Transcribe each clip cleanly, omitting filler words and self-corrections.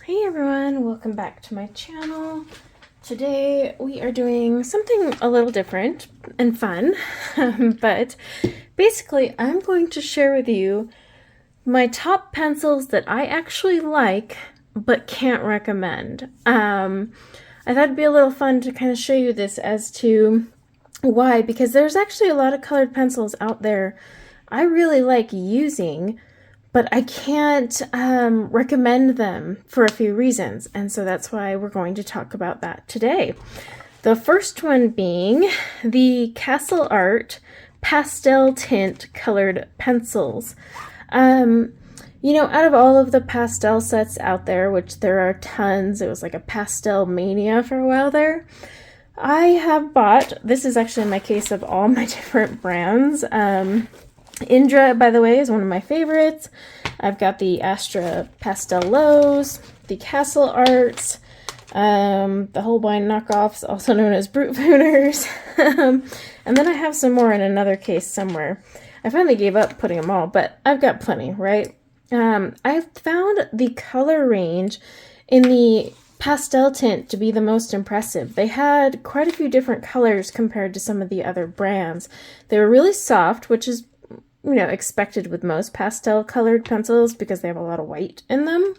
Hey everyone, welcome back to my channel. Today we are doing something a little different and fun, but basically I'm going to share with you my top pencils that I actually like but can't recommend. I thought it'd be a little fun to kind of show you this as to why, because there's actually a lot of colored pencils out there I really like using, but I can't recommend them for a few reasons, and so that's why we're going to talk about that today. The first one being the Castle Art Pasteltint colored pencils. You know, out of all of the pastel sets out there, which there are tons, it was like a pastel mania for a while there, I have bought, this is actually my case of all my different brands. Indra, by the way, is one of my favorites. I've got the Astra Pastellos, the Castle Arts, the Holbein knockoffs, also known as Brute Vooners. And then I have some more in another case somewhere. I finally gave up putting them all, but I've got plenty, right? I've found the color range in the Pasteltint to be the most impressive. They had quite a few different colors compared to some of the other brands. They were really soft, which is expected with most pastel colored pencils because they have a lot of white in them.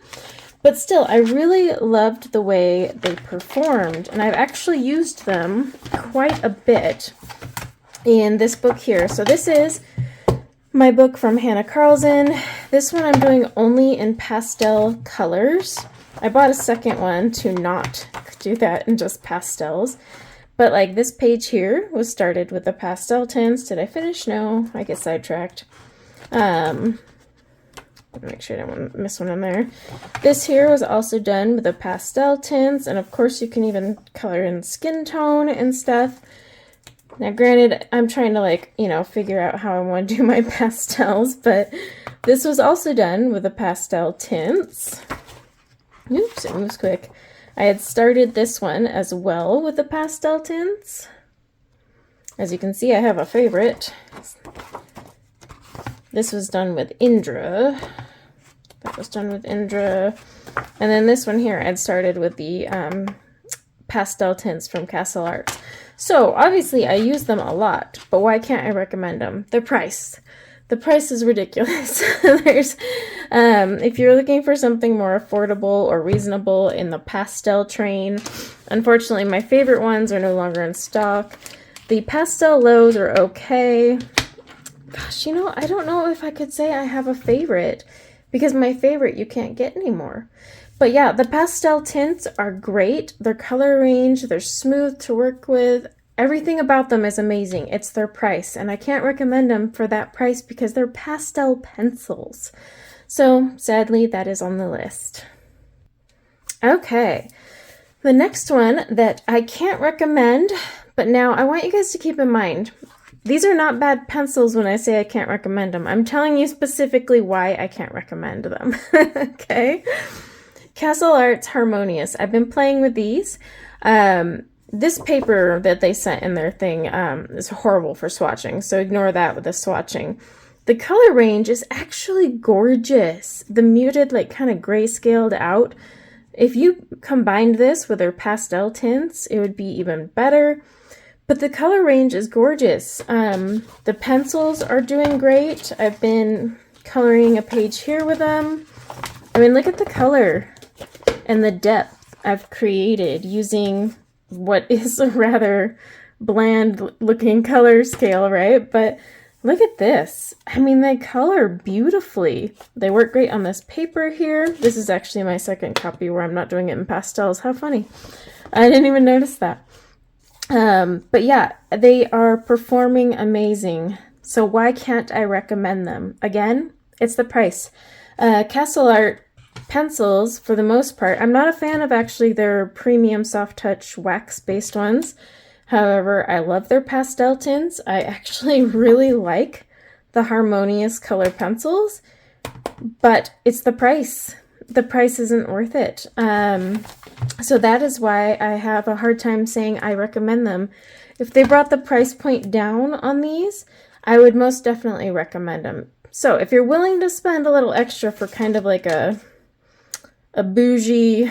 But still, I really loved the way they performed, and I've actually used them quite a bit in this book here. So this is my book from Hannah Carlson. This one I'm doing only in pastel colors. I bought a second one to not do that in just pastels. But like this page here was started with the pastel tints. Did I finish? No, I get sidetracked. Make sure I don't miss one in there. This here was also done with the pastel tints, and of course you can even color in skin tone and stuff. Now granted, I'm trying to figure out how I want to do my pastels, but this was also done with the pastel tints. Oops, it moves quick. I had started this one as well with the pastel tints. As you can see, I have a favorite. This was done with Indra. That was done with Indra. And then this one here, I'd started with the pastel tints from Castle Arts. So obviously I use them a lot, but why can't I recommend them? Their price. The price is ridiculous. If you're looking for something more affordable or reasonable in the pastel train, unfortunately my favorite ones are no longer in stock. The pastel lows are okay. Gosh, I don't know if I could say I have a favorite, because my favorite you can't get anymore. But yeah, the pastel tints are great. Their color range, they're smooth to work with. Everything about them is amazing. It's their price, and I can't recommend them for that price because they're pastel pencils. So sadly, that is on the list. Okay, the next one that I can't recommend, but now I want you guys to keep in mind, these are not bad pencils when I say I can't recommend them. I'm telling you specifically why I can't recommend them. Okay? Castle Arts Harmonious. I've been playing with these. This paper that they sent in their thing is horrible for swatching, so ignore that with the swatching. The color range is actually gorgeous. The muted, kind of grayscaled out. If you combined this with their pastel tints, it would be even better. But the color range is gorgeous. The pencils are doing great. I've been coloring a page here with them. I mean, look at the color and the depth I've created using what is a rather bland looking color scale, right? But look at this. I mean, they color beautifully. They work great on this paper here. This is actually my second copy where I'm not doing it in pastels. How funny. I didn't even notice that. But yeah, they are performing amazing. So why can't I recommend them? Again, it's the price. Castle Art pencils, for the most part, I'm not a fan of actually their premium soft touch wax based ones. However, I love their pastel tints. I actually really like the Harmonious color pencils, but it's the price. The price isn't worth it. So that is why I have a hard time saying I recommend them. If they brought the price point down on these, I would most definitely recommend them. So if you're willing to spend a little extra for kind of like a a bougie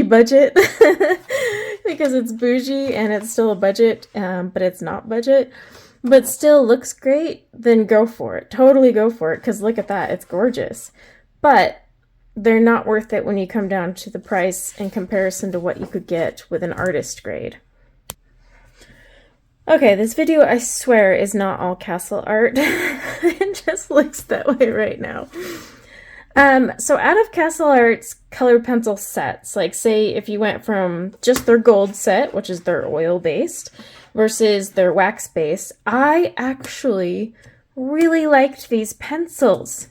budget because it's bougie and it's still a budget, but it's not budget, but still looks great, then go for it. Totally go for it, because look at that. It's gorgeous. But they're not worth it when you come down to the price in comparison to what you could get with an artist grade. Okay, this video, I swear, is not all castle art. It just looks that way right now. So out of Castle Art's colored pencil sets, like say if you went from just their gold set, which is their oil-based, versus their wax-based, I actually really liked these pencils.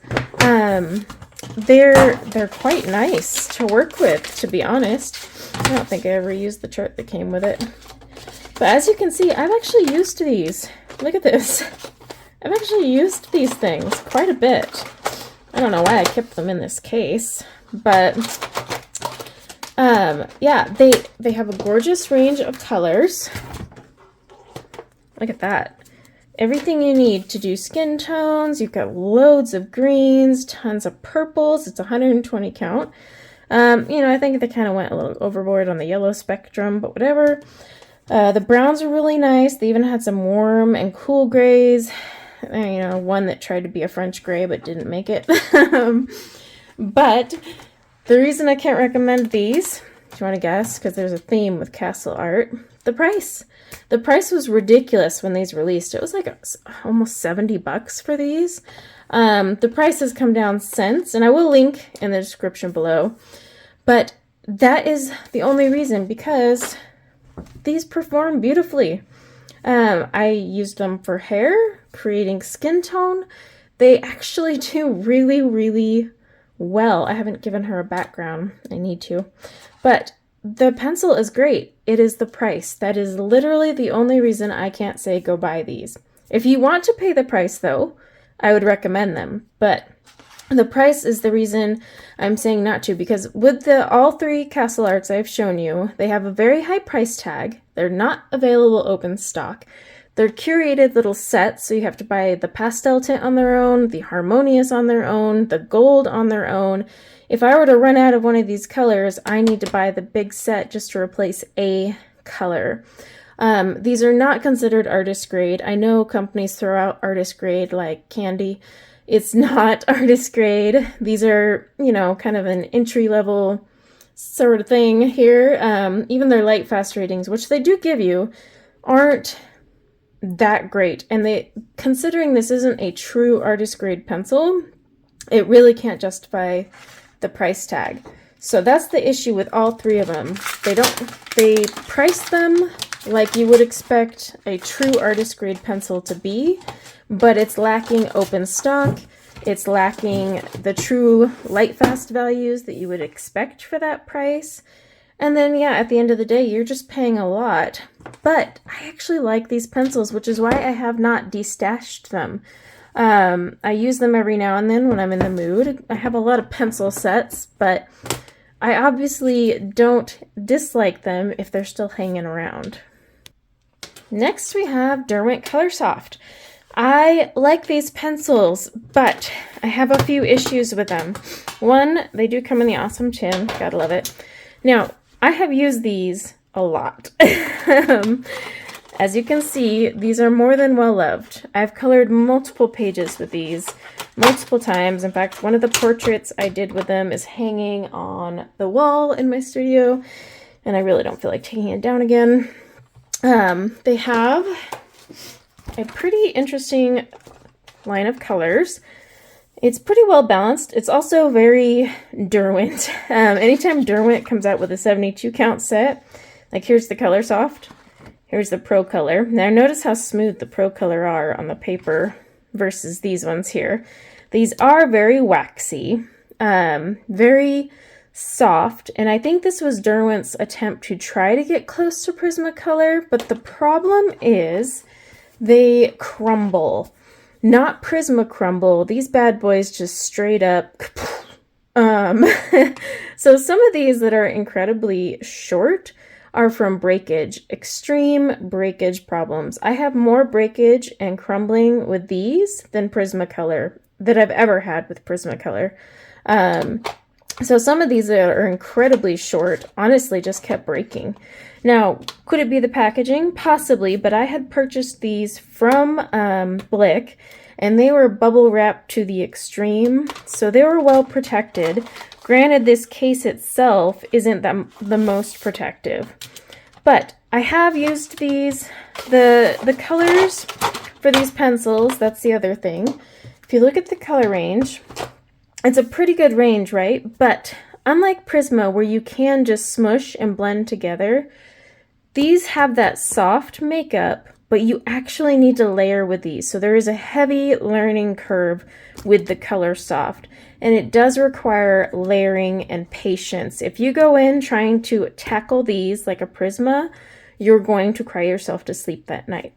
They're quite nice to work with, to be honest. I don't think I ever used the chart that came with it. But as you can see, I've actually used these. Look at this. I've actually used these things quite a bit. I don't know why I kept them in this case, but yeah, they have a gorgeous range of colors. Look at that. Everything you need to do skin tones. You've got loads of greens, tons of purples. It's 120 count. You know, I think they kind of went a little overboard on the yellow spectrum, but whatever. The browns are really nice. They even had some warm and cool grays. You know, one that tried to be a French gray but didn't make it. But the reason I can't recommend these, do you want to guess? Because there's a theme with Castle Art. The price. The price was ridiculous when these released. It was like almost 70 bucks for these. The price has come down since, and I will link in the description below. But that is the only reason, because these perform beautifully. I used them for hair, creating skin tone. They actually do really, really well. I haven't given her a background. I need to. But the pencil is great. It is the price. That is literally the only reason I can't say go buy these. If you want to pay the price, though, I would recommend them. But the price is the reason I'm saying not to, because with all three Castle Arts I've shown you, they have a very high price tag. They're not available open stock. They're curated little sets, so you have to buy the Pasteltint on their own, the Harmonious on their own, the gold on their own. If I were to run out of one of these colors, I need to buy the big set just to replace a color. These are not considered artist grade. I know companies throw out artist grade like candy. It's not artist grade. These are, you know, kind of an entry-level sort of thing here. Even their light fast ratings, which they do give you, aren't that great. And considering this isn't a true artist grade pencil, it really can't justify the price tag. So that's the issue with all three of them. They price them like you would expect a true artist grade pencil to be, but it's lacking open stock. It's lacking the true light fast values that you would expect for that price. And then, yeah, at the end of the day, you're just paying a lot. But I actually like these pencils, which is why I have not destashed them. I use them every now and then when I'm in the mood. I have a lot of pencil sets, but I obviously don't dislike them if they're still hanging around. Next, we have Derwent ColourSoft. I like these pencils, but I have a few issues with them. One, they do come in the awesome tin. Gotta love it. Now, I have used these a lot. As you can see, these are more than well loved. I've colored multiple pages with these multiple times. In fact, one of the portraits I did with them is hanging on the wall in my studio, and I really don't feel like taking it down again. They have a pretty interesting line of colors. It's pretty well balanced. It's also very Derwent. Anytime Derwent comes out with a 72 count set, like here's the ColourSoft, here's the Pro Color. Now notice how smooth the Pro Color are on the paper versus these ones here. These are very waxy, very soft, and I think this was Derwent's attempt to try to get close to Prismacolor, but the problem is they crumble. Not Prisma crumble. These bad boys just straight up. So some of these that are incredibly short are from breakage, extreme breakage problems. I have more breakage and crumbling with these than Prismacolor that I've ever had with Prismacolor. So some of these that are incredibly short, honestly, just kept breaking. Now, could it be the packaging? Possibly, but I had purchased these from Blick, and they were bubble wrapped to the extreme, so they were well protected. Granted, this case itself isn't the most protective, but I have used these. The colors for these pencils, that's the other thing. If you look at the color range, it's a pretty good range, right? But unlike Prisma, where you can just smush and blend together, these have that soft makeup, but you actually need to layer with these. So there is a heavy learning curve with the ColourSoft, and it does require layering and patience. If you go in trying to tackle these like a Prisma, you're going to cry yourself to sleep that night.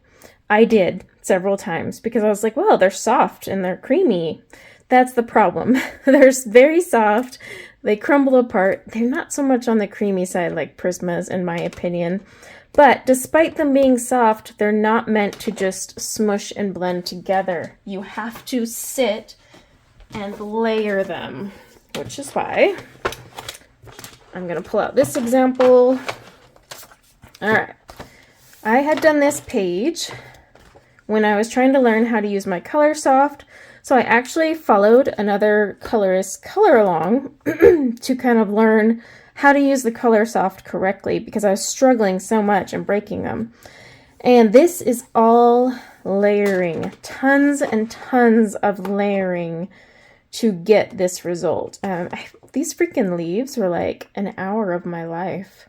I did several times because I was like, well, they're soft and they're creamy. That's the problem. They're very soft. They crumble apart. They're not so much on the creamy side like Prismas, in my opinion. But despite them being soft, they're not meant to just smush and blend together. You have to sit and layer them, which is why I'm going to pull out this example. All right. I had done this page when I was trying to learn how to use my ColourSoft. So I actually followed another colorist color along to kind of learn how to use the ColourSoft correctly because I was struggling so much and breaking them. And this is all layering, tons and tons of layering to get this result. These freaking leaves were like an hour of my life.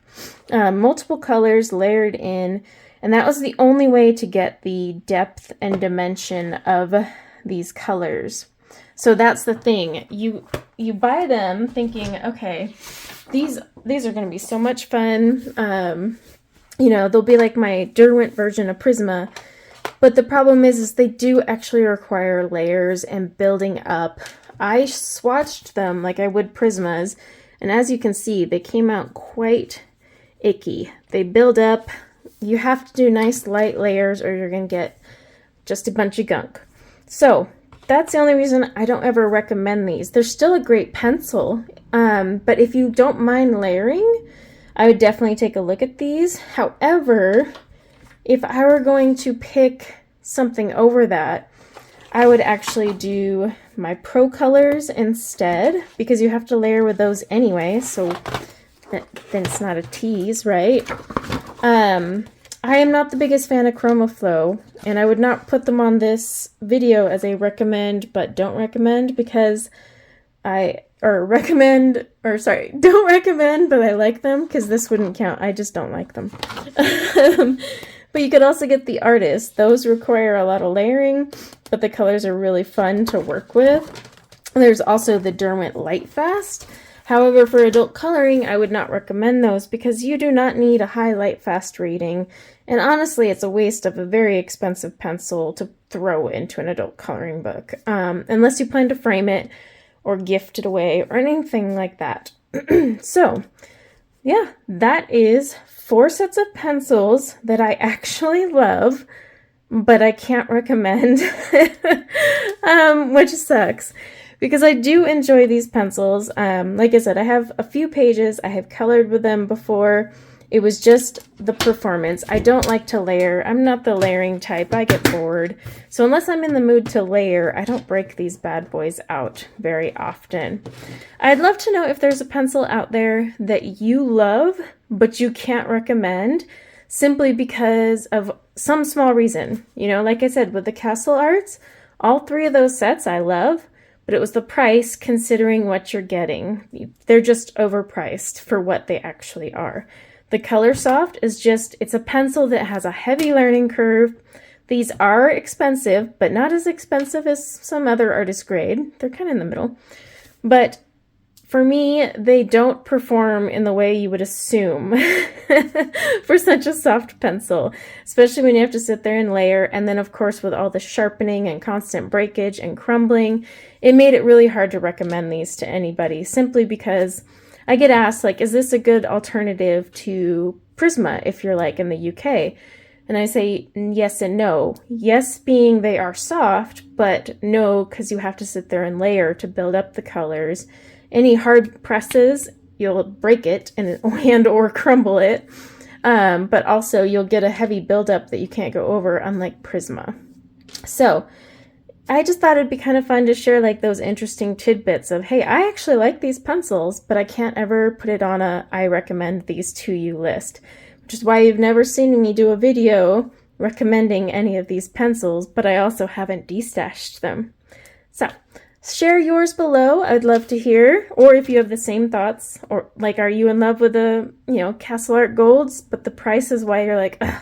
Multiple colors layered in, and that was the only way to get the depth and dimension of these colors. So that's the thing. You buy them thinking, okay, these are going to be so much fun. You know, they'll be like my Derwent version of Prisma. But the problem is they do actually require layers and building up. I swatched them like I would Prismas, and as you can see, they came out quite icky. They build up. You have to do nice light layers or you're going to get just a bunch of gunk. So that's the only reason I don't ever recommend these. They're still a great pencil, but if you don't mind layering, I would definitely take a look at these. However, if I were going to pick something over that, I would actually do my Pro Colors instead, because you have to layer with those anyway, so then it's not a tease, right? I am not the biggest fan of ChromaFlow, and I would not put them on this video as a recommend but don't recommend, because don't recommend, but I like them, because this wouldn't count. I just don't like them. But you could also get the Artist. Those require a lot of layering, but the colors are really fun to work with. There's also the Derwent Lightfast. However, for adult coloring, I would not recommend those because you do not need a high Lightfast rating. And honestly, it's a waste of a very expensive pencil to throw into an adult coloring book, unless you plan to frame it or gift it away or anything like that. So, yeah, that is 4 sets of pencils that I actually love, but I can't recommend, which sucks. Because I do enjoy these pencils. Like I said, I have a few pages. I have colored with them before. It was just the performance. I don't like to layer. I'm not the layering type. I get bored. So unless I'm in the mood to layer, I don't break these bad boys out very often. I'd love to know if there's a pencil out there that you love, but you can't recommend simply because of some small reason. You know, like I said, with the Castle Arts, all 3 of those sets I love, but it was the price considering what you're getting. They're just overpriced for what they actually are. The ColourSoft is it's a pencil that has a heavy learning curve. These are expensive, but not as expensive as some other artist grade. They're kind of in the middle. But for me, they don't perform in the way you would assume for such a soft pencil, especially when you have to sit there and layer. And then, of course, with all the sharpening and constant breakage and crumbling, it made it really hard to recommend these to anybody simply because I get asked, like, is this a good alternative to Prisma if you're like in the UK? And I say yes and no. Yes being they are soft, but no because you have to sit there and layer to build up the colors. any hard presses, you'll break it and or crumble it. But also you'll get a heavy buildup that you can't go over, unlike Prisma. So I just thought it'd be kind of fun to share like those interesting tidbits of, hey, I actually like these pencils, but I can't ever put it on a I recommend these to you list, which is why you've never seen me do a video recommending any of these pencils, but I also haven't destashed them. So share yours below. I'd love to hear, or if you have the same thoughts, or like, are you in love with the, Castle Art Golds, but the price is why you're like, ugh.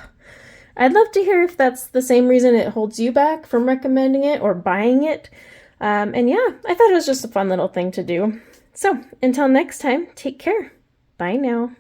I'd love to hear if that's the same reason it holds you back from recommending it or buying it. And yeah, I thought it was just a fun little thing to do. So until next time, take care. Bye now.